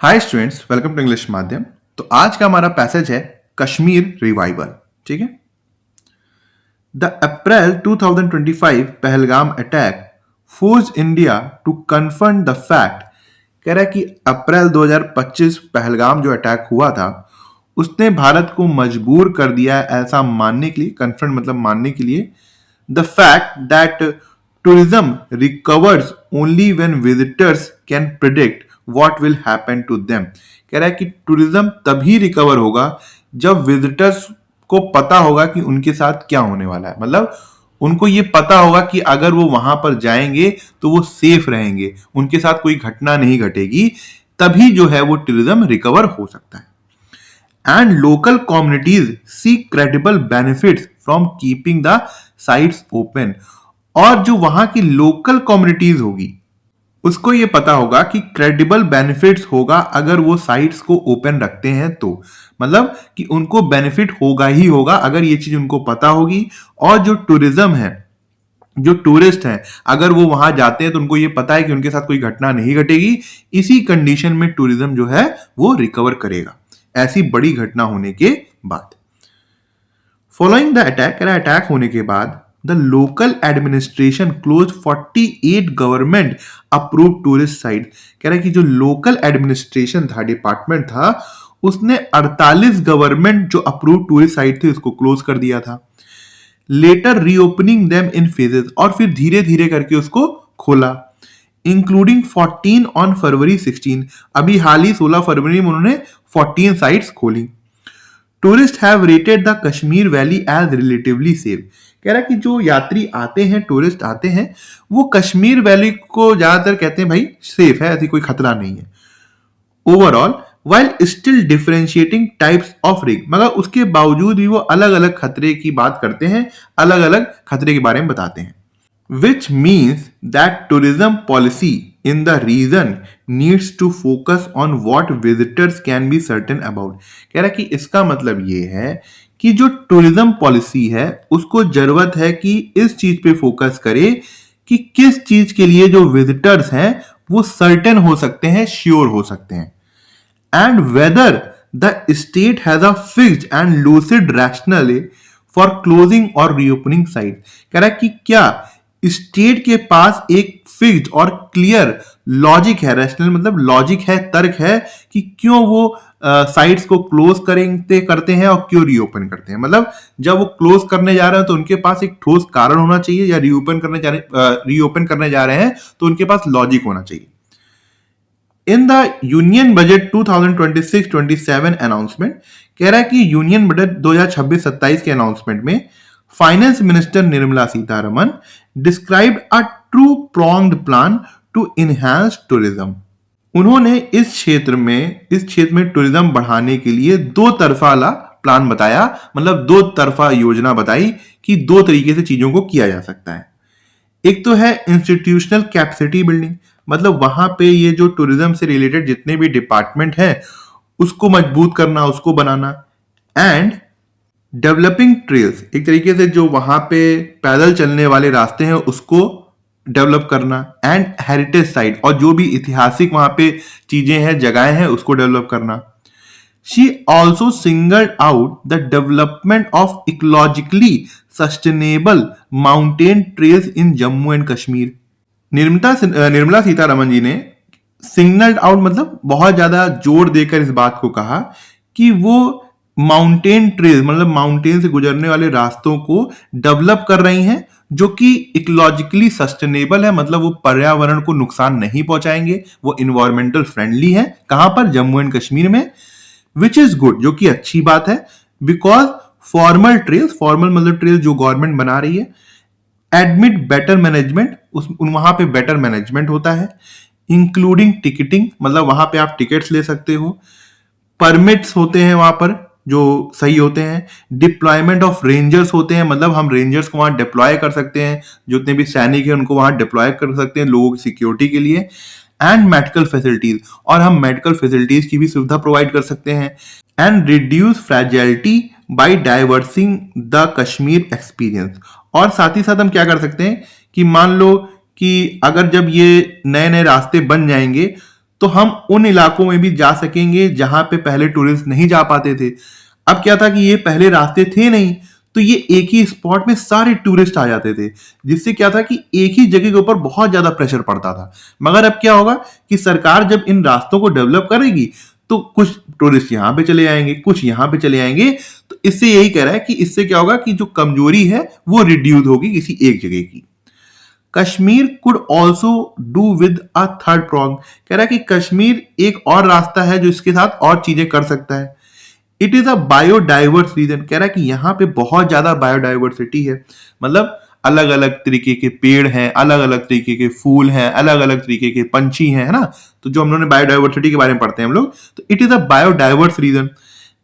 Hi students, welcome to English माध्यम। तो आज का हमारा पैसेज है कश्मीर रिवाइवल। ठीक है। The April 2025 Pahalgam attack force India to confirm the fact. कह रहा है कि अप्रैल 2025 पहलगाम जो अटैक हुआ था उसने भारत को मजबूर कर दिया है ऐसा मानने के लिए, कन्फर्म मतलब मानने के लिए, the fact that tourism recovers only when visitors can predict what will happen to them। कह रहा है कि टूरिज्म तभी रिकवर होगा जब विजिटर्स को पता होगा कि उनके साथ क्या होने वाला है। मतलब उनको ये पता होगा कि अगर वो वहां पर जाएंगे तो वो सेफ रहेंगे, उनके साथ कोई घटना नहीं घटेगी, तभी जो है वो टूरिज्म रिकवर हो सकता है। And local communities see credible benefits from keeping the sites open। और जो वहां की लोकल कम्युनिटीज होगी उसको ये पता होगा कि क्रेडिबल बेनिफिट्स होगा अगर वो साइट्स को ओपन रखते हैं तो। मतलब कि उनको बेनिफिट होगा ही होगा अगर ये चीज उनको पता होगी। और जो टूरिज्म है, जो टूरिस्ट हैं, अगर वो वहां जाते हैं तो उनको ये पता है कि उनके साथ कोई घटना नहीं घटेगी। इसी कंडीशन में टूरिज्म जो है वो रिकवर करेगा ऐसी बड़ी घटना होने के बाद। फॉलोइंग द अटैक, अटैक होने के बाद the local administration close 48 government approve tourist site. कह रहा है कि जो लोकल एडमिनिस्ट्रेशन था, डिपार्टमेंट था, उसने 48 गवर्नमेंट जो अप्रूव टूरिस्ट साइट थे उसको क्लोज कर दिया था। Later reopening them in phases, और फिर धीरे धीरे करके उसको खोला, इंक्लूडिंग 14 ऑन फरवरी 16। अभी हाल ही 16 फरवरी में उन्होंने 14 साइट्स खोली। Tourist have rated the Kashmir valley as relatively safe. कह रहा है कि जो यात्री आते हैं, टूरिस्ट आते हैं, वो कश्मीर वैली को ज्यादातर कहते हैं भाई सेफ है, ऐसी कोई खतरा नहीं है। Overall while still differentiating types of risk, मगर उसके बावजूद भी वो अलग अलग खतरे की बात करते हैं, अलग अलग खतरे के बारे में बताते हैं। Which means that tourism policy in the region needs to focus on what visitors can be certain about। कह रहा है कि इसका मतलब ये है कि जो टूरिज्म पॉलिसी है उसको जरूरत है कि इस चीज पे फोकस करे कि किस चीज के लिए जो विजिटर्स हैं वो सर्टेन हो सकते हैं, श्योर हो सकते हैं। And whether the state has a fixed and lucid rational for closing और रीओपनिंग साइट। कह रहा है कि क्या स्टेट के पास एक फिक्स्ड और क्लियर लॉजिक है, रैशनल मतलब लॉजिक है, तर्क है कि क्यों वो साइट्स को क्लोज करते हैं और क्यों रीओपन करते हैं। मतलब जब वो क्लोज करने जा रहे हैं तो उनके पास एक ठोस कारण होना चाहिए, या रीओपन करने जा रहे हैं तो उनके पास लॉजिक होना चाहिए। In the union budget 2026-27 announcement, कह रहा है कि यूनियन बजट 2026-27 के अनाउंसमेंट में finance minister Nirmala Sitharaman described a two pronged plan to enhance tourism. उन्होंने इस क्षेत्र में टूरिज्म बढ़ाने के लिए दो तरफा प्लान बताया, मतलब दो तरफा योजना बताई कि दो तरीके से चीजों को किया जा सकता है। एक तो है इंस्टीट्यूशनल कैपेसिटी बिल्डिंग, मतलब वहां पे ये जो टूरिज्म से रिलेटेड जितने भी डिपार्टमेंट हैं उसको मजबूत करना, उसको बनाना। एंड डेवलपिंग ट्रेल्स, एक तरीके से जो वहां पे पैदल चलने वाले रास्ते हैं उसको डेवलप करना। एंड हेरिटेज साइट, और जो भी ऐतिहासिक वहां पे चीजें हैं, जगहें हैं, उसको डेवलप करना। She also singled out the development of ecologically sustainable mountain trails in Jammu and Kashmir. Nirmala Sitharaman ji ने सिग्नल्ड आउट मतलब बहुत ज्यादा जोर देकर इस बात को कहा कि वो माउंटेन ट्रेल मतलब माउंटेन से गुजरने वाले रास्तों को डेवलप कर रही हैं जो कि इकोलॉजिकली सस्टेनेबल है, मतलब वो पर्यावरण को नुकसान नहीं पहुंचाएंगे, वो इन्वायरमेंटल फ्रेंडली है। कहां पर? जम्मू एंड कश्मीर में। विच इज गुड, जो कि अच्छी बात है, बिकॉज फॉर्मल ट्रेल्स, फॉर्मल मतलब ट्रेल जो गवर्नमेंट बना रही है, एडमिट बेटर मैनेजमेंट, वहां पे बेटर मैनेजमेंट होता है, इंक्लूडिंग टिकटिंग, मतलब वहां पे आप टिकट्स ले सकते हो, परमिट्स होते हैं वहां पर जो सही होते हैं, डिप्लॉयमेंट ऑफ रेंजर्स होते हैं, मतलब हम रेंजर्स को वहां डिप्लॉय कर सकते हैं, जितने भी सैनिक हैं उनको वहां डिप्लॉय कर सकते हैं लोगों की सिक्योरिटी के लिए। एंड मेडिकल फैसिलिटीज, और हम मेडिकल फैसिलिटीज की भी सुविधा प्रोवाइड कर सकते हैं। And reduce fragility by diversing the Kashmir experience, और साथ ही साथ हम क्या कर सकते हैं कि मान लो कि अगर जब ये नए नए रास्ते बन जाएंगे तो हम उन इलाकों में भी जा सकेंगे जहां पे पहले टूरिस्ट नहीं जा पाते थे। अब क्या था कि ये पहले रास्ते थे नहीं, तो ये एक ही स्पॉट में सारे टूरिस्ट आ जाते थे, जिससे क्या था कि एक ही जगह के ऊपर बहुत ज्यादा प्रेशर पड़ता था। मगर अब क्या होगा कि सरकार जब इन रास्तों को डेवलप करेगी तो कुछ टूरिस्ट यहाँ पे चले आएंगे, कुछ यहाँ पे चले आएंगे। तो इससे यही कह रहा है कि इससे क्या होगा कि जो कमजोरी है वो रिड्यूस होगी किसी एक जगह की। Kashmir could also do with a third prong, कह रहा है कि कश्मीर एक और रास्ता है जो इसके साथ और चीजें कर सकता है। It is a biodiverse region, कह रहा है कि यहाँ पे बहुत ज्यादा बायोडाइवर्सिटी है, मतलब अलग अलग तरीके के पेड़ हैं, अलग अलग तरीके के फूल हैं, अलग अलग तरीके के पंछी हैं, है ना। तो जो हम लोगों ने बायोडाइवर्सिटी के बारे में पढ़ते हैं हम लोग, तो it is a biodiverse region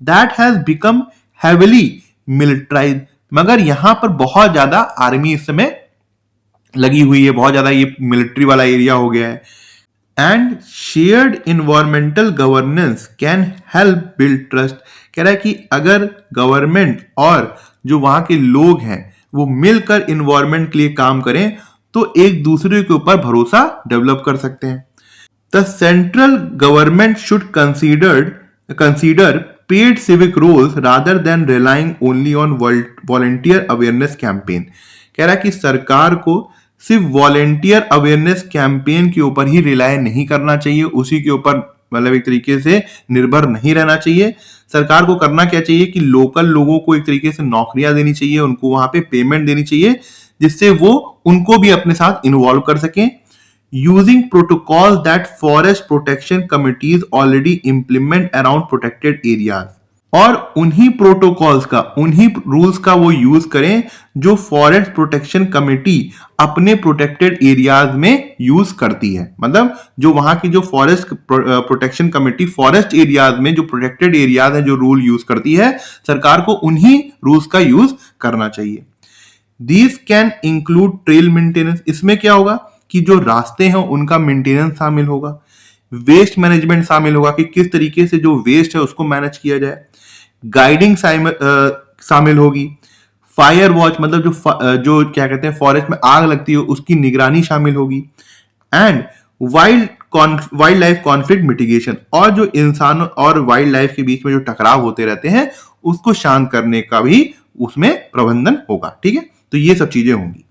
that has become heavily militarise, मगर यहाँ पर बहुत ज्यादा आर्मी इस समय लगी हुई है, बहुत ज्यादा ये मिलिट्री वाला एरिया हो गया है। And shared environmental governance can help build trust, कह रहा है कि अगर गवर्नमेंट और जो वहां के लोग हैं वो मिलकर इन्वायरमेंट के लिए काम करें तो एक दूसरे के ऊपर भरोसा डेवलप कर सकते हैं। The central government should consider paid civic roles rather than relying only on volunteer awareness campaign, कह रहा है कि सरकार को सिर्फ वॉलेंटियर अवेयरनेस कैंपेन के ऊपर ही रिलाय नहीं करना चाहिए, उसी के ऊपर मतलब एक तरीके से निर्भर नहीं रहना चाहिए। सरकार को करना क्या चाहिए कि लोकल लोगों को एक तरीके से नौकरियां देनी चाहिए, उनको वहां पे पेमेंट देनी चाहिए, जिससे वो उनको भी अपने साथ इन्वॉल्व कर सकें। Using protocol that forest protection committees already implement around protected areas, और उन्हीं प्रोटोकॉल्स का, उन्हीं रूल्स का वो यूज करें जो फॉरेस्ट प्रोटेक्शन कमेटी अपने प्रोटेक्टेड एरियाज में यूज करती है। मतलब जो वहां की जो forest protection committee forest areas में जो प्रोटेक्टेड एरियाज है जो रूल यूज करती है, सरकार को उन्हीं रूल्स का यूज करना चाहिए। These can include trail maintenance, इसमें क्या होगा कि जो रास्ते हैं उनका मेंटेनेंस शामिल होगा, वेस्ट मैनेजमेंट शामिल होगा कि किस तरीके से जो वेस्ट है उसको मैनेज किया जाए, गाइडिंग शामिल होगी, फायर वॉच मतलब जो क्या कहते हैं फॉरेस्ट में आग लगती है उसकी निगरानी शामिल होगी, and wild life conflict mitigation, और जो इंसान और वाइल्ड लाइफ के बीच में जो टकराव होते रहते हैं उसको शांत करने का भी उसमें प्रबंधन होगा। ठीक है, तो ये सब चीजें होंगी।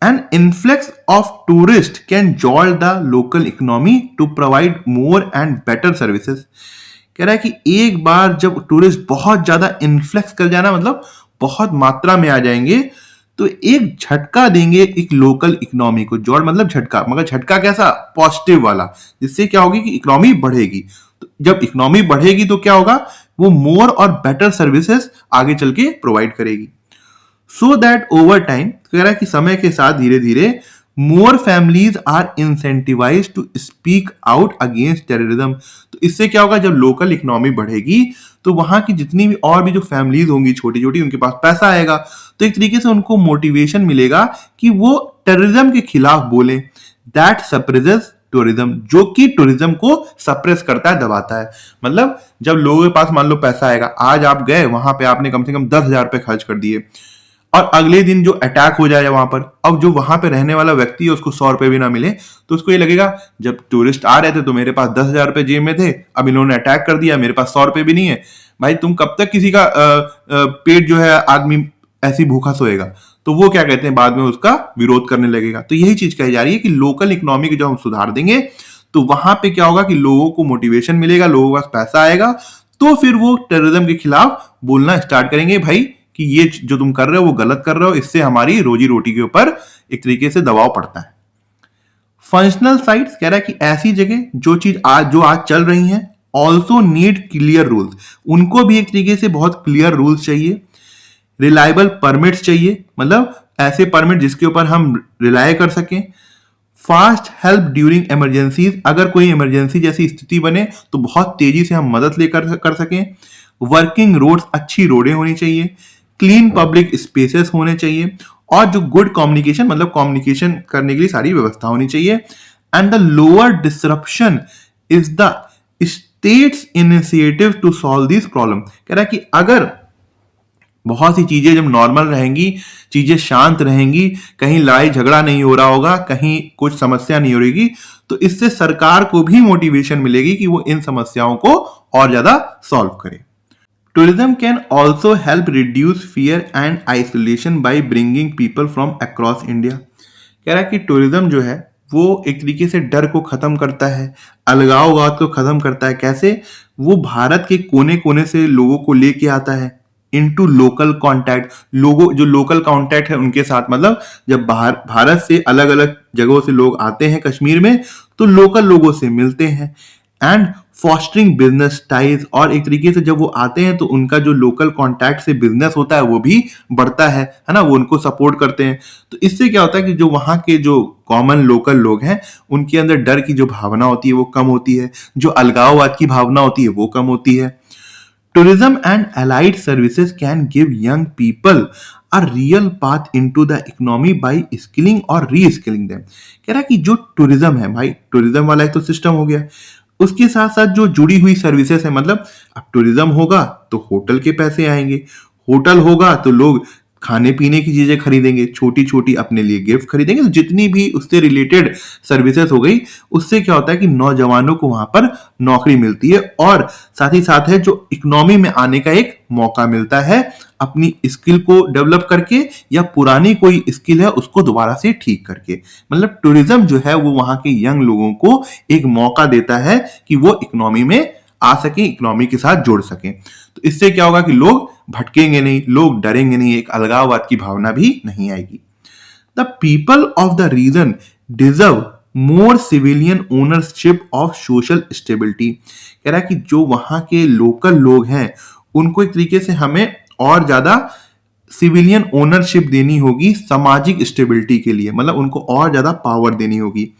An influx of tourists can jolt the local economy to provide more and better services, कह रहा है कि एक बार जब टूरिस्ट बहुत ज्यादा इन्फ्लक्स कर जाना मतलब बहुत मात्रा में आ जाएंगे तो एक झटका देंगे एक लोकल इकोनॉमी को। जोड़ मतलब झटका, मगर झटका कैसा, पॉजिटिव वाला, जिससे क्या होगी कि इकोनॉमी बढ़ेगी। तो जब इकोनॉमी बढ़ेगी तो क्या होगा, वो मोर और बेटर सर्विसेज आगे चल के प्रोवाइड करेगी। सो दैट ओवर टाइम, कह रहा है कि समय के साथ धीरे धीरे more families are incentivise to speak out against terrorism, तो इससे क्या होगा, जब लोकल इकोनॉमी बढ़ेगी तो वहां की जितनी भी और भी जो फैमिलीज होंगी छोटी छोटी, उनके पास पैसा आएगा तो एक तरीके से उनको मोटिवेशन मिलेगा कि वो टेररिज्म के खिलाफ बोले। दैट सप्रेसेस टूरिज्म, जो कि टूरिज्म को सप्रेस करता है, दबाता है। मतलब जब लोगों के पास मान लो पैसा आएगा, आज आप गए वहां पे आपने कम से कम 10,000 रुपए खर्च कर दिए और अगले दिन जो अटैक हो जाए वहां पर, अब जो वहां पे रहने वाला व्यक्ति है उसको 100 रुपए भी ना मिले तो उसको ये लगेगा जब टूरिस्ट आ रहे थे तो मेरे पास 10,000 रुपए जेब में थे, अब इन लोगों ने अटैक कर दिया, मेरे पास 100 रुपए भी नहीं है। भाई तुम कब तक किसी का पेट जो है आदमी ऐसी भूखा सोएगा, तो वो क्या कहते हैं बाद में उसका विरोध करने लगेगा। तो यही चीज कही जा रही है कि लोकल इकोनॉमी को जब हम सुधार देंगे तो वहां पे क्या होगा कि लोगों को मोटिवेशन मिलेगा, लोगों के पास पैसा आएगा, तो फिर वो टेररिज्म के खिलाफ बोलना स्टार्ट करेंगे, भाई कि ये जो तुम कर रहे हो वो गलत कर रहे हो, इससे हमारी रोजी रोटी के ऊपर एक तरीके से दबाव पड़ता है। फंक्शनल साइट्स, कह रहा है कि ऐसी जगह जो आज चल रही हैं ऑल्सो नीड क्लियर रूल्स, उनको भी एक तरीके से बहुत क्लियर रूल्स चाहिए। रिलायबल परमिट्स चाहिए, मतलब ऐसे परमिट जिसके ऊपर हम रिलाय कर सकें। फास्ट हेल्प ड्यूरिंग इमरजेंसीज, अगर कोई इमरजेंसी जैसी स्थिति बने तो बहुत तेजी से हम मदद लेकर कर सकें। वर्किंग रोड्स, अच्छी रोडें होनी चाहिए। क्लीन पब्लिक स्पेसेस होने चाहिए, और जो गुड कम्युनिकेशन मतलब कम्युनिकेशन करने के लिए सारी व्यवस्था होनी चाहिए। And the lower disruption is the state's initiative to solve this problem, कह रहा है कि अगर बहुत सी चीजें जब नॉर्मल रहेंगी, चीजें शांत रहेंगी, कहीं लड़ाई झगड़ा नहीं हो रहा होगा, कहीं कुछ समस्या नहीं हो रही, तो इससे सरकार को भी मोटिवेशन मिलेगी कि वो इन समस्याओं को और ज्यादा सॉल्व करे। Tourism can also help reduce fear and isolation by bringing people from across India. कह रहा है कि टूरिज्म जो है वो एक तरीके से डर को खत्म करता है, अलगाववाद को खत्म करता है। कैसे? वो भारत के कोने कोने से लोगों को लेके आता है इनटू लोकल कांटेक्ट। लोगों जो लोकल कांटेक्ट है उनके साथ, मतलब जब भारत से अलग अलग जगहों से लोग आते हैं कश्मीर में, तो लोकल लोगों से मिलते हैं एंड फॉस्टरिंग बिजनेस टाइज। और एक तरीके से जब वो आते हैं तो उनका जो लोकल कॉन्टैक्ट से बिजनेस होता है वो भी बढ़ता है ना, वो उनको सपोर्ट करते हैं। तो इससे क्या होता है कि जो वहाँ के जो कॉमन लोकल लोग हैं उनके अंदर डर की जो भावना होती है वो कम होती है, जो अलगाववाद की भावना होती है वो कम होती है। Tourism and allied services can give young people a real path into the economy by skilling और री-स्किलिंग them। कह रहा है कि जो टूरिज्म है भाई, टूरिज्म वाला एक तो सिस्टम हो गया, उसके साथ साथ जो जुड़ी हुई सर्विसेज है, मतलब अब टूरिज्म होगा तो होटल के पैसे आएंगे, होटल होगा तो लोग खाने पीने की चीजें खरीदेंगे, छोटी छोटी अपने लिए गिफ्ट खरीदेंगे। तो जितनी भी उससे रिलेटेड सर्विसेज हो गई, उससे क्या होता है कि नौजवानों को वहां पर नौकरी मिलती है और साथ ही साथ है जो इकोनॉमी में आने का एक मौका मिलता है अपनी स्किल को डेवलप करके, या पुरानी कोई स्किल है उसको दोबारा से ठीक करके। मतलब टूरिज्म जो है वो वहां के यंग लोगों को एक मौका देता है कि वो इकोनॉमी में आ सके, इकोनॉमी के साथ जुड़ सके। तो इससे क्या होगा कि लोग भटकेंगे नहीं, लोग डरेंगे नहीं, एक अलगाववाद की भावना भी नहीं आएगी। The people of the region deserve more civilian ownership of social stability. कह रहा है कि जो वहां के लोकल लोग हैं उनको एक तरीके से हमें और ज्यादा सिविलियन ओनरशिप देनी होगी सामाजिक स्टेबिलिटी के लिए, मतलब उनको और ज्यादा पावर देनी होगी।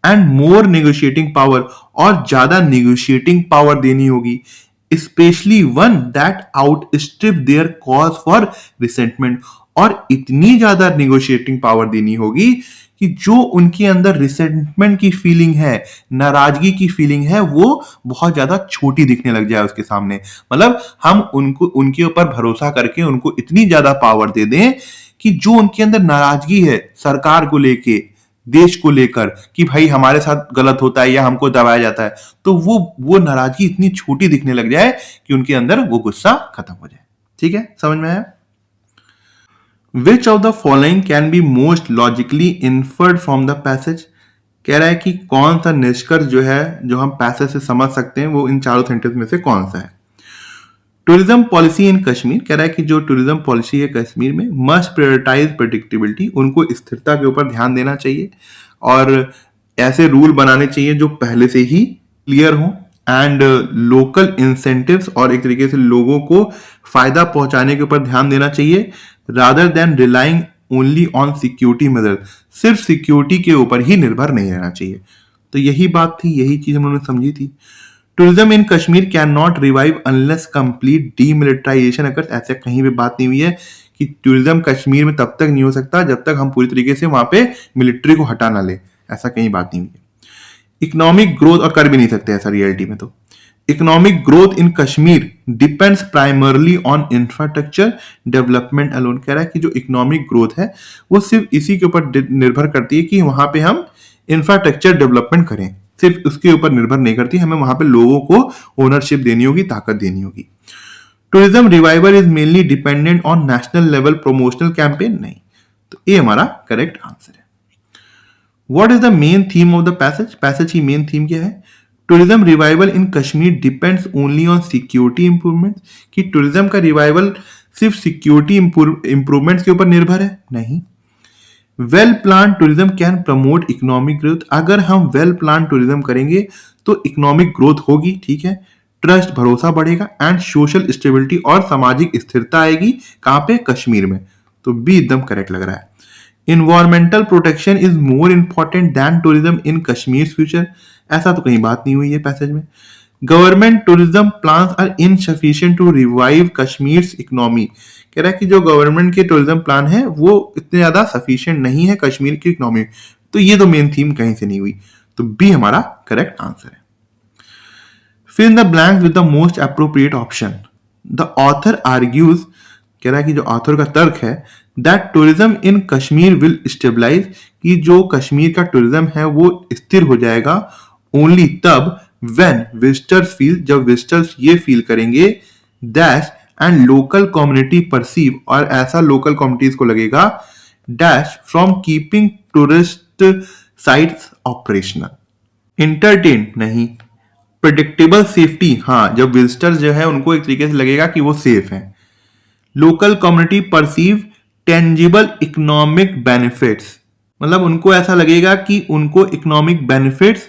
एंड मोर नेगोशिएटिंग पावर, और ज्यादा नेगोशिएटिंग पावर देनी होगी, specially one that outstrip their cause for resentment. और इतनी ज्यादा नेगोशिएटिंग पावर देनी होगी कि जो उनके अंदर रिसेंटमेंट की फीलिंग है, नाराजगी की फीलिंग है, वो बहुत ज्यादा छोटी दिखने लग जाए उसके सामने। मतलब हम उनको उनके ऊपर भरोसा करके उनको इतनी ज्यादा पावर दे दें कि जो उनके अंदर नाराजगी है सरकार को लेके, देश को लेकर, कि भाई हमारे साथ गलत होता है या हमको दबाया जाता है, तो वो नाराजगी इतनी छोटी दिखने लग जाए कि उनके अंदर वो गुस्सा खत्म हो जाए। ठीक है, समझ में आया? Which of the following can be most logically inferred from the passage. कह रहा है कि कौन सा निष्कर्ष जो है जो हम पैसेज से समझ सकते हैं वो इन चारों सेंटेंस में से कौन सा है। टूरिज्म पॉलिसी इन कश्मीर, कह रहा है कि जो टूरिज्म पॉलिसी है कश्मीर में, मस्ट प्रायोरिटाइज प्रेडिक्टेबिलिटी, उनको स्थिरता के ऊपर ध्यान देना चाहिए और ऐसे रूल बनाने चाहिए जो पहले से ही क्लियर हो। एंड लोकल इंसेंटिव्स, और एक तरीके से लोगों को फायदा पहुंचाने के ऊपर ध्यान देना चाहिए, rather than relying only on security measure, सिर्फ सिक्योरिटी के ऊपर ही निर्भर नहीं रहना चाहिए। तो यही बात थी, यही चीज हम लोगों ने समझी थी। Tourism in Kashmir can not revive unless complete demilitarisation. अगर ऐसे कहीं भी बात नहीं हुई है कि टूरिज्म कश्मीर में तब तक नहीं हो सकता जब तक हम पूरी तरीके से वहां पे मिलिट्री को हटा ना ले, ऐसा कहीं बात नहीं हुई है। इकोनॉमिक ग्रोथ, और कर भी नहीं सकते ऐसा रियलिटी में। तो economic growth in Kashmir depends primarily on infrastructure development alone. कह रहा है कि जो इकोनॉमिक ग्रोथ है वो सिर्फ इसी के ऊपर निर्भर करती है कि वहां पे हम इंफ्रास्ट्रक्चर डेवलपमेंट करें, सिर्फ उसके ऊपर निर्भर नहीं करती, हमें वहां पे लोगों को ओनरशिप देनी होगी, ताकत देनी होगी। Tourism revival is mainly dependent on national level promotional campaign, नहीं। तो ये हमारा करेक्ट आंसर है। What is the main theme of the passage, passage की मेन थीम क्या है। Tourism revival in Kashmir depends only on security improvement, कि tourism का रिवाइवल सिर्फ सिक्योरिटी इंप्रूवमेंट्स के ऊपर निर्भर है, नहीं। Well plan tourism can promote economic growth, अगर हम वेल प्लान टूरिज्म करेंगे तो इकोनॉमिक ग्रोथ होगी, ठीक है, ट्रस्ट भरोसा बढ़ेगा, एंड सोशल स्टेबिलिटी और सामाजिक स्थिरता आएगी। कहां पे? कश्मीर में। तो बी एकदम करेक्ट लग रहा है। Environmental protection is more important than tourism in Kashmir future, ऐसा तो कहीं बात नहीं हुई है पैसेज में। Government tourism plans are insufficient to revive Kashmir economy, कह रहा है कि जो गवर्नमेंट के टूरिज्म प्लान है वो इतने ज्यादा सफिशिएंट नहीं है कश्मीर की इकोनॉमी। तो ये तो मेन थीम कहीं से नहीं हुई, तो बी हमारा करेक्ट आंसर है। Fill in the blanks with the most appropriate option. The author argues कह रहा है कि जो ऑथर का तर्क है that tourism in Kashmir will stabilize, कि जो कश्मीर का टूरिज्म है वो स्थिर हो जाएगा ओनली तब व्हेन विजिटर्स फील, जब विजिटर्स ये फील करेंगे dash and local community perceive, और ऐसा लोकल कम्युनिटीज को लगेगा dash from keeping tourist sites operational. Entertain नहीं, प्रिडिक्टेबल सेफ्टी, हाँ जब विजिटर्स जो है उनको एक तरीके से लगेगा कि वो सेफ है। Local community perceive tangible economic benefits, मतलब उनको ऐसा लगेगा कि उनको इकोनॉमिक बेनिफिट्स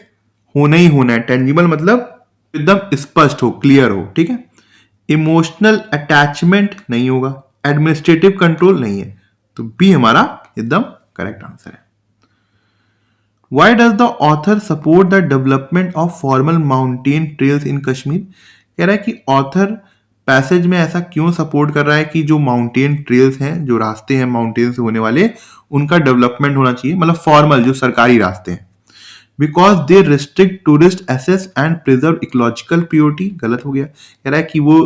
होना ही होना है। टेंजिबल मतलब एकदम स्पष्ट हो, क्लियर हो, ठीक है। इमोशनल अटैचमेंट नहीं होगा, एडमिनिस्ट्रेटिव कंट्रोल नहीं है, तो बी हमारा एकदम करेक्ट आंसर है। Why does the author support the development of formal mountain trails in Kashmir? कह रहा है कि ऑथर पैसेज में ऐसा क्यों सपोर्ट कर रहा है कि जो माउंटेन ट्रेल्स हैं, जो रास्ते हैं माउंटेन से होने वाले, उनका डेवलपमेंट होना चाहिए, मतलब फॉर्मल जो सरकारी रास्ते हैं। Because they restrict tourist access and preserve ecological purity, गलत हो गया। कह रहा है कि वो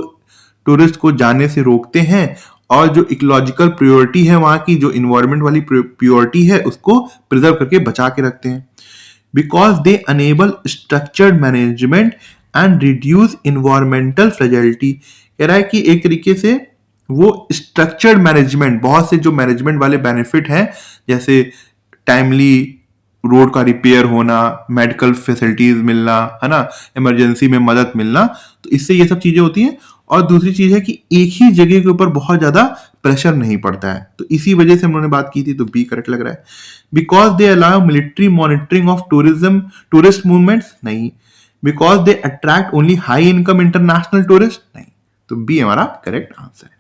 टूरिस्ट को जाने से रोकते हैं और जो इकोलॉजिकल प्योरिटी है वहां की, जो इन्वायरमेंट वाली प्योरिटी है, उसको प्रिजर्व करके बचा के रखते हैं। Because they enable structured management and reduce environmental fragility. कह रहा है कि एक तरीके से वो स्ट्रक्चर्ड मैनेजमेंट, बहुत से जो मैनेजमेंट वाले बेनिफिट हैं, जैसे टाइमली रोड का रिपेयर होना, मेडिकल फैसिलिटीज मिलना, है ना, इमरजेंसी में मदद मिलना, तो इससे ये सब चीजें होती हैं। और दूसरी चीज है कि एक ही जगह के ऊपर बहुत ज्यादा प्रेशर नहीं पड़ता है, तो इसी वजह से हम लोगों ने बात की थी, तो बी करेक्ट लग रहा है। Because they allow military monitoring of tourism, tourist movements नहीं। Because they attract only high income international tourist नहीं, तो बी हमारा करेक्ट आंसर है।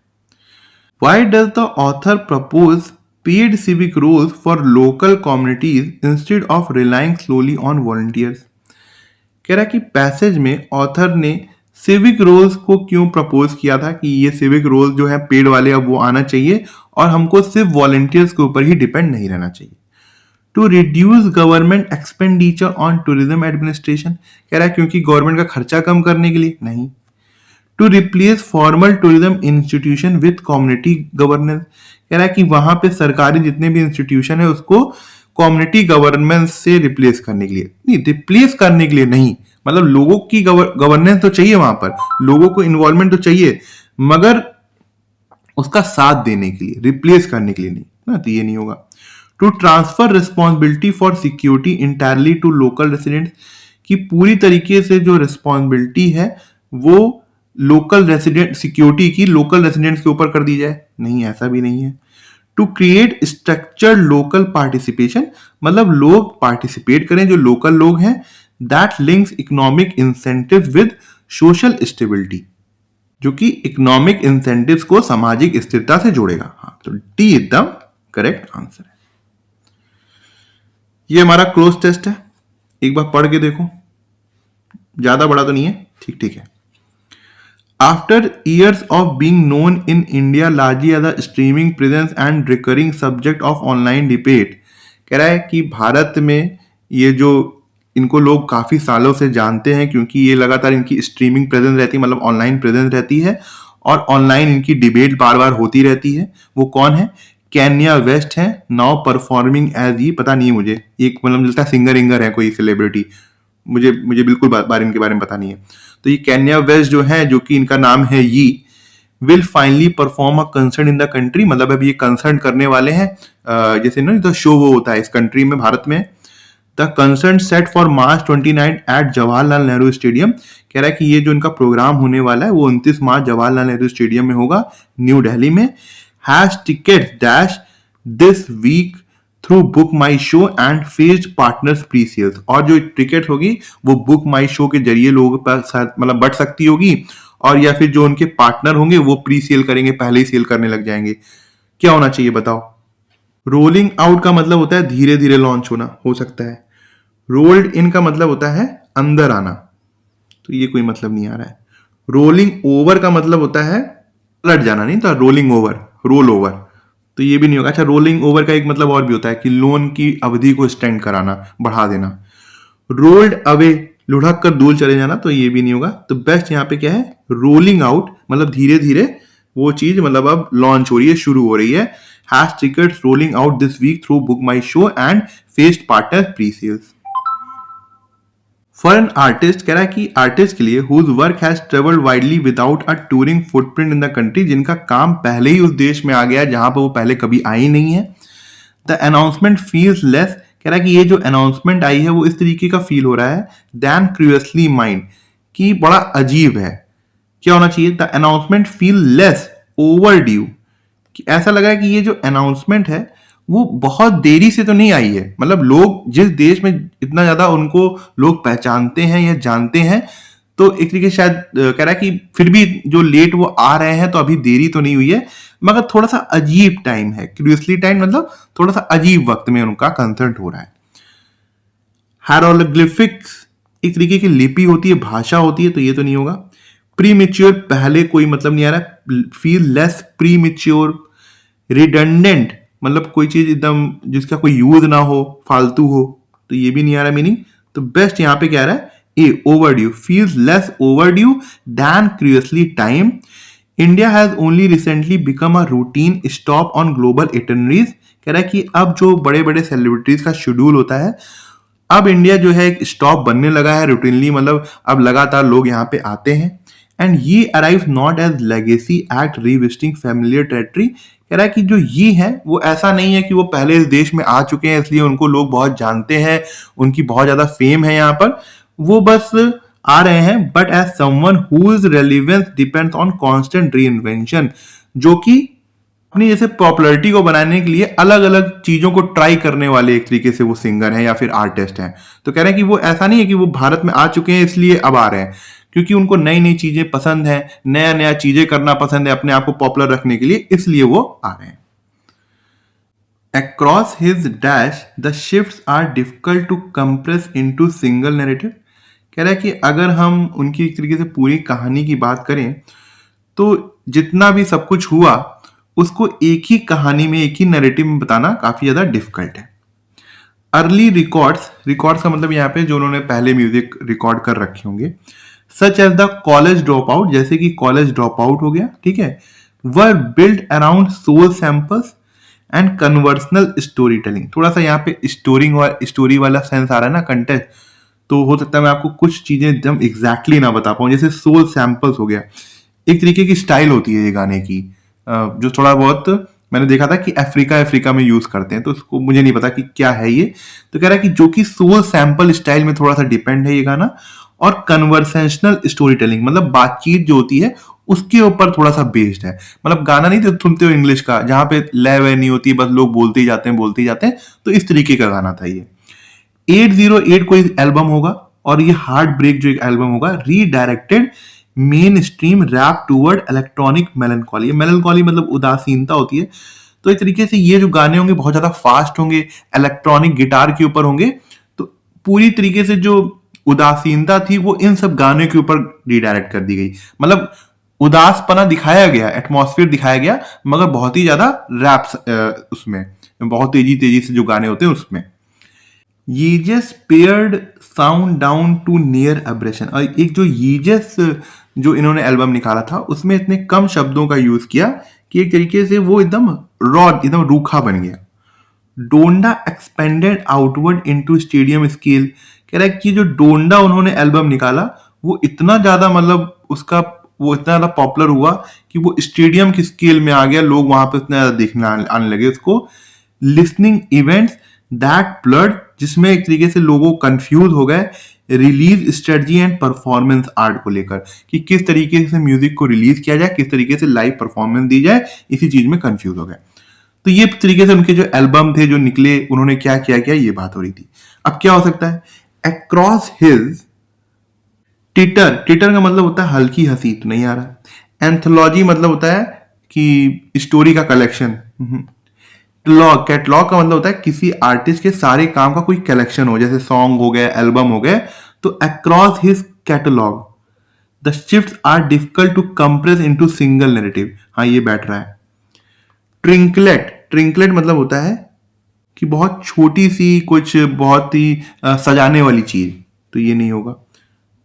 Why does the author propose paid civic roles for local communities instead of relying solely on volunteers? कह रहा है कि passage में ऑथर ने सिविक रोल्स को क्यों प्रपोज किया था कि ये सिविक रोल जो है पेड वाले अब वो आना चाहिए और हमको सिर्फ वॉलंटियर्स के ऊपर ही डिपेंड नहीं रहना चाहिए। To reduce government expenditure on tourism administration, कह रहा है क्योंकि गवर्नमेंट का खर्चा कम करने के लिए नहीं। To replace formal tourism institution with community governance, कह रहा है कि वहां पे सरकारी जितने भी इंस्टीट्यूशन है उसको कम्युनिटी गवर्नेंस से रिप्लेस करने के लिए नहीं, रिप्लेस करने के लिए नहीं, मतलब लोगों की गवर्नेंस तो चाहिए वहां पर, लोगों को इन्वॉल्वमेंट तो चाहिए, मगर उसका साथ देने के लिए, रिप्लेस करने के लिए नहीं ना, तो ये नहीं होगा। To transfer responsibility for security entirely to local residents, की पूरी तरीके से जो रिस्पॉन्सिबिलिटी है वो लोकल रेसिडेंट, सिक्योरिटी की लोकल रेसिडेंट्स के ऊपर कर दी जाए, नहीं, ऐसा भी नहीं है। To create structured local participation, मतलब लोग पार्टिसिपेट करें जो लोकल लोग हैं, that links economic incentive with social stability, जो कि इकोनॉमिक इंसेंटिव्स को सामाजिक स्थिरता से जोड़ेगा। हाँ, तो डी एकदम करेक्ट आंसर है। ये हमारा क्लोज टेस्ट है, एक बार पढ़ के देखो, ज्यादा बड़ा तो नहीं है, ठीक ठीक है। After years of being known in India largely as a streaming presence and recurring subject of online debate, कह रहा है कि भारत में ये जो इनको लोग काफी सालों से जानते हैं क्योंकि ये लगातार इनकी स्ट्रीमिंग प्रेजेंस रहती है, मतलब ऑनलाइन प्रेजेंस रहती है और ऑनलाइन इनकी डिबेट बार बार होती रहती है। वो कौन है? कैन्या वेस्ट है, नाउ परफॉर्मिंग एज ई, पता नहीं है मुझे, एक मतलब मिलता है सिंगर इंगर है कोई सेलिब्रिटी, मुझे बिल्कुल बारे इनके बारे में पता नहीं है। तो ये कैन्या वेस्ट जो है, जो कि इनका नाम है यी, will finally perform a concert in the country, मतलब अब ये कंसर्ट करने वाले हैं, जैसे ना तो शो वो होता है इस कंट्री में, भारत में। The concert set for March 29 at Jawaharlal Nehru stadium, कह रहा है कि ये जो इनका प्रोग्राम होने वाला है वो 29 मार्च जवाहरलाल नेहरू स्टेडियम में होगा, न्यू दिल्ली में। Has ticket dash this week through BookMyShow and phased partners pre sales, और जो टिकट होगी वो बुक माई शो के जरिए लोगों पर मतलब बढ़ सकती होगी, और या फिर जो उनके पार्टनर होंगे वो प्री सेल करेंगे, पहले ही सेल करने लग जाएंगे। क्या होना चाहिए बताओ? रोलिंग आउट का मतलब होता है धीरे धीरे लॉन्च होना, हो सकता है। रोल्ड इन का मतलब होता है अंदर आना, तो ये कोई मतलब नहीं आ रहा है। रोलिंग ओवर का मतलब होता है पलट जाना, नहीं तो रोलिंग ओवर, रोल ओवर, तो ये भी नहीं होगा। अच्छा, रोलिंग ओवर का एक मतलब और भी होता है कि लोन की अवधि को एक्सटेंड कराना, बढ़ा देना। रोल्ड अवे, लुढ़क कर दूर चले जाना, तो ये भी नहीं होगा। तो बेस्ट यहाँ पे क्या है? रोलिंग आउट, मतलब धीरे धीरे वो चीज मतलब अब लॉन्च हो रही है, शुरू हो रही है. Has tickets rolling out this week through BookMyShow and phased partner pre sales. For an artist, कह रहा है कि आर्टिस्ट के लिए whose work has travelled widely without a touring footprint in the country, जिनका काम पहले ही उस देश में आ गया है जहां पर वो पहले कभी आई नहीं है. द अनाउंसमेंट फील्स लेस, कह रहा है कि ये जो अनाउंसमेंट आई है वो इस तरीके का फील हो रहा है दैन क्यूरियसली माइंड, कि बड़ा अजीब है. क्या होना चाहिए? The announcement feel less over due, कि ऐसा लगा है कि ये जो अनाउंसमेंट है वो बहुत देरी से तो नहीं आई है. मतलब लोग जिस देश में इतना ज्यादा उनको लोग पहचानते हैं या जानते हैं, तो एक तरीके से शायद कह रहा है कि फिर भी जो लेट वो आ रहे हैं तो अभी देरी तो नहीं हुई है, मगर थोड़ा सा अजीब टाइम है. क्यूरियसली टाइम मतलब थोड़ा सा अजीब वक्त में उनका कंसर्ट हो रहा है. हायरोग्लिफिक्स एक तरीके की लिपि होती है, भाषा होती है, तो ये तो नहीं होगा. प्रीमेच्योर, पहले कोई मतलब नहीं आ रहा. Feel less premature. रिडंडेंट मतलब कोई चीज एकदम जिसका कोई यूज ना हो, फालतू हो, तो ये भी नहीं आ रहा मीनिंग. तो बेस्ट यहां पे क्या आ रहा है? A, overdue. Feels less overdue than curiously time. India has only recently become a routine stop on global itineraries. कह रहा है कि अब जो बड़े बड़े सेलिब्रिटीज का शेड्यूल होता है, अब इंडिया जो है एक स्टॉप बनने लगा है रूटीनली, मतलब अब लगातार लोग यहाँ पे आते हैं. एंड ये arrive not as legacy act revisiting familiar territory. कह रहा है कि जो ये है वो ऐसा नहीं है कि वो पहले इस देश में आ चुके हैं इसलिए उनको लोग बहुत जानते हैं, उनकी बहुत ज्यादा फेम है यहाँ पर. वो बस आ रहे हैं, but as someone whose relevance depends on constant reinvention, जो कि अपनी जैसे पॉपुलैरिटी को बनाने के लिए अलग अलग चीजों को ट्राई करने वाले एक तरीके से वो सिंगर हैं या फिर आर्टिस्ट हैं. तो कह रहे हैं कि वो ऐसा नहीं है कि वो भारत में आ चुके हैं इसलिए अब आ रहे हैं, क्योंकि उनको नई नई चीजें पसंद है, नया नया चीजें करना पसंद है अपने आप को पॉपुलर रखने के लिए, इसलिए वो आ रहे हैं. Across his dash, the shifts are difficult to compress into single narrative. कह रहा है कि अगर हम उनकी एक तरीके से पूरी कहानी की बात करें तो जितना भी सब कुछ हुआ उसको एक ही कहानी में, एक ही नैरेटिव में बताना काफी ज्यादा डिफिकल्ट है. अर्ली रिकॉर्ड्स, रिकॉर्ड्स का मतलब यहाँ पे जो उन्होंने पहले म्यूजिक रिकॉर्ड कर रखे होंगे, such as the college drop out, जैसे कि कॉलेज ड्रॉप आउट हो गया, ठीक है, we're build around soul samples and conversational story telling. थोड़ा सा यहाँ पे स्टोरी वाला सेंस आ रहा है ना, कंटेंट, तो हो सकता है मैं आपको कुछ चीजें एकदम एग्जैक्टली ना बता पाऊं. जैसे सोल सैंपल्स हो गया, एक तरीके की स्टाइल होती है ये गाने की, जो थोड़ा बहुत मैंने देखा था कि अफ्रीका में यूज करते हैं, तो उसको मुझे नहीं पता कि क्या है ये. तो कह रहा है कि जो कि सोल सैंपल स्टाइल में थोड़ा सा डिपेंड है ये गाना, और कन्वर्सेशनल स्टोरी टेलिंग मतलब बातचीत जो होती है उसके ऊपर थोड़ा सा बेस्ड है. मतलब गाना नहीं तो सुनते हो इंग्लिश का जहां पे लय वय नहीं होती, बस लोग बोलते ही जाते हैं, तो इस तरीके का गाना था ये. 808 कोई एल्बम होगा, और ये हार्ट ब्रेक जो एक एल्बम होगा, redirected mainstream rap toward electronic melancholy. Melancholy मतलब उदासीनता होती है, तो एक तरीके से ये जो गाने होंगे बहुत ज्यादा फास्ट होंगे, इलेक्ट्रॉनिक गिटार के ऊपर होंगे, तो पूरी तरीके से जो उदासीनता थी वो इन सब गाने के ऊपर रीडायरेक्ट कर दी गई. मतलब उदासपना दिखाया गया, एटमॉस्फेयर दिखाया गया, मगर बहुत ही ज्यादा रैप उसमें बहुत तेजी तेजी से जो गाने होते हैं उसमें. Yeezus pared sound down to near abrasion, और एक जो यीजस जो इन्होंने एल्बम निकाला था उसमें इतने कम शब्दों का यूज किया कि एक तरीके से वो एकदम रॉ, एकदम रूखा बन गया. Donda expanded outward into stadium scale. कह रहा है कि जो डोंडा उन्होंने एल्बम निकाला वो इतना ज्यादा मतलब उसका वो इतना ज्यादा पॉपुलर हुआ कि वो स्टेडियम की स्केल में आ गया, लोग वहां पे इतना ज्यादा देखने आने लगे उसको. लिसनिंग इवेंट्स दैट ब्लड, जिसमें एक तरीके से लोगों कंफ्यूज हो गए release strategy and performance art को लेकर, कि किस तरीके से म्यूजिक को रिलीज किया जाए, किस तरीके से लाइव परफॉर्मेंस दी जाए, इसी चीज में कंफ्यूज हो गए. तो ये तरीके से उनके जो एल्बम थे जो निकले, उन्होंने क्या किया ये बात हो रही थी. अब क्या हो सकता है? अक्रॉस हिज टिटर, टिटर का मतलब होता है हल्की हंसी, तो नहीं आ रहा. एंथोलॉजी मतलब होता है कि स्टोरी का कलेक्शन. कैटलॉग का मतलब होता है किसी आर्टिस्ट के सारे काम का कोई कलेक्शन हो, जैसे सॉन्ग हो गए, एल्बम हो गए, तो across his catalogue the shifts are difficult to compress into single narrative. हाँ, ये बैठ रहा है. ट्रिंकलेट, ट्रिंकलेट मतलब होता है कि बहुत छोटी सी कुछ बहुत ही सजाने वाली चीज, तो ये नहीं होगा.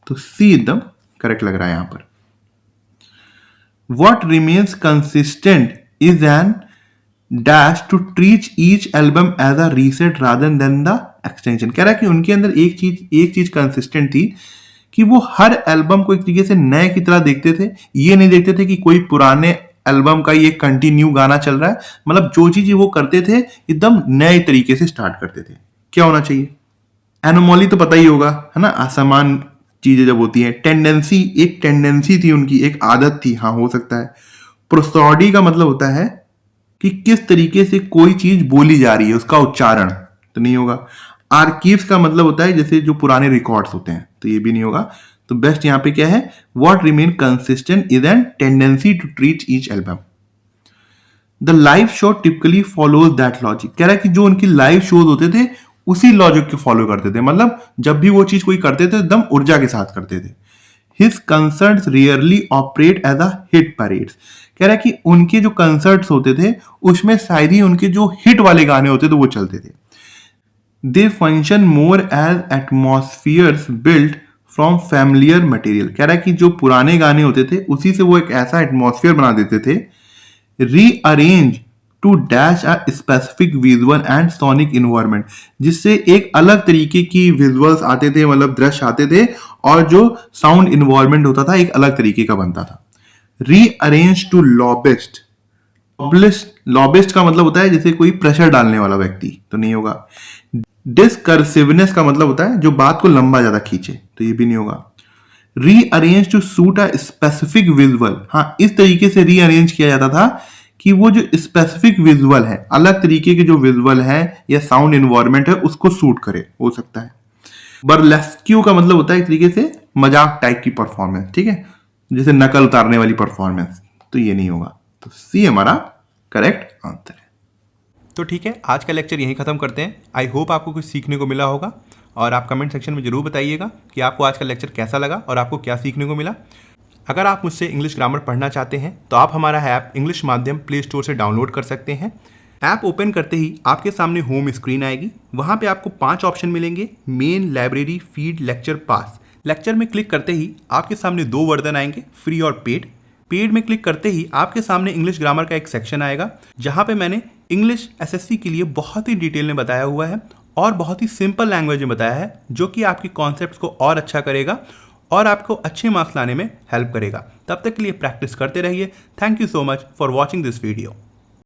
तो सी एकदम करेक्ट लग रहा है यहां पर. What remains consistent is an dash to treat each album as a reset rather than the extension। कह रहा है कि उनके अंदर एक चीज कंसिस्टेंट थी कि वो हर एल्बम को एक तरीके से नए की तरह देखते थे। ये नहीं देखते थे कि कोई पुराने एल्बम का ये कंटिन्यू गाना चल रहा है, मतलब जो चीज वो करते थे एकदम नए तरीके से स्टार्ट करते थे। क्या होना चाहिए? एनोमॉली तो पता ही होगा, है ना, असमान चीजें जब होती हैं। टेंडेंसी, एक टेंडेंसी थी उनकी, एक आदत थी, हाँ हो सकता है। प्रोसोडी का मतलब होता है कि किस तरीके से कोई चीज बोली जा रही है, उसका उच्चारण, तो नहीं होगा। आर्कीव्स का मतलब होता है जैसे जो पुराने रिकॉर्ड्स होते हैं, तो ये भी नहीं होगा। तो बेस्ट यहां पे क्या है? What remain consistent is an tendency to treat each album. The live show typically follows that logic. कह रहा है कि जो उनकी लाइव शोज होते थे उसी लॉजिक को फॉलो करते थे, मतलब जब भी वो चीज कोई करते थे एकदम ऊर्जा के साथ करते थे। His concerts rarely operate as a hit parades. कह रहा है कि उनके जो कंसर्ट्स होते थे उसमें शायद ही उनके जो हिट वाले गाने होते थे वो चलते थे। They function more as atmospheres built from familiar material. कह रहा है कि जो पुराने गाने होते थे उसी से वो एक ऐसा एटमोसफियर बना देते थे, rearrange to dash a specific visual and sonic environment, जिससे एक अलग तरीके की विजुअल्स आते थे, मतलब दृश्य आते थे, और जो साउंड इन्वायरमेंट होता था एक अलग तरीके का बनता था। Rearrange to lobbyist. लॉबिस्ट का मतलब होता है जैसे कोई प्रेशर डालने वाला व्यक्ति, तो नहीं होगा। डिस्कर्सिवनेस का मतलब होता है जो बात को लंबा ज्यादा खींचे, तो ये भी नहीं होगा। Rearrange to suit a specific visual, हाँ इस तरीके से रीअरेंज किया जाता था कि वो जो स्पेसिफिक विजुअल है, अलग तरीके के जो विजुअल है या साउंड इन्वायरमेंट है उसको सूट करे, हो सकता है। बर्लेस्क्यू का मतलब होता है एक तरीके से मजाक टाइप की परफॉर्मेंस, ठीक है, जैसे नकल उतारने वाली परफॉर्मेंस, तो ये नहीं होगा। तो सी हमारा करेक्ट आंसर है। तो ठीक है, आज का लेक्चर यहीं ख़त्म करते हैं। आई होप आपको कुछ सीखने को मिला होगा, और आप कमेंट सेक्शन में ज़रूर बताइएगा कि आपको आज का लेक्चर कैसा लगा और आपको क्या सीखने को मिला। अगर आप मुझसे इंग्लिश ग्रामर पढ़ना चाहते हैं तो आप हमारा ऐप इंग्लिश माध्यम प्ले स्टोर से डाउनलोड कर सकते हैं। ऐप ओपन करते ही आपके सामने होम स्क्रीन आएगी, वहाँ पे आपको 5 ऑप्शन मिलेंगे: मेन, लाइब्रेरी, फीड, लेक्चर, पास। लेक्चर में क्लिक करते ही आपके सामने 2 वर्जन आएंगे, फ्री और पेड। पेड में क्लिक करते ही आपके सामने इंग्लिश ग्रामर का एक सेक्शन आएगा, जहाँ पे मैंने इंग्लिश एसएससी के लिए बहुत ही डिटेल में बताया हुआ है और बहुत ही सिंपल लैंग्वेज में बताया है, जो कि आपके कॉन्सेप्ट्स को और अच्छा करेगा और आपको अच्छे मार्क्स लाने में हेल्प करेगा। तब तक के लिए प्रैक्टिस करते रहिए। Thank you so much for watching this video.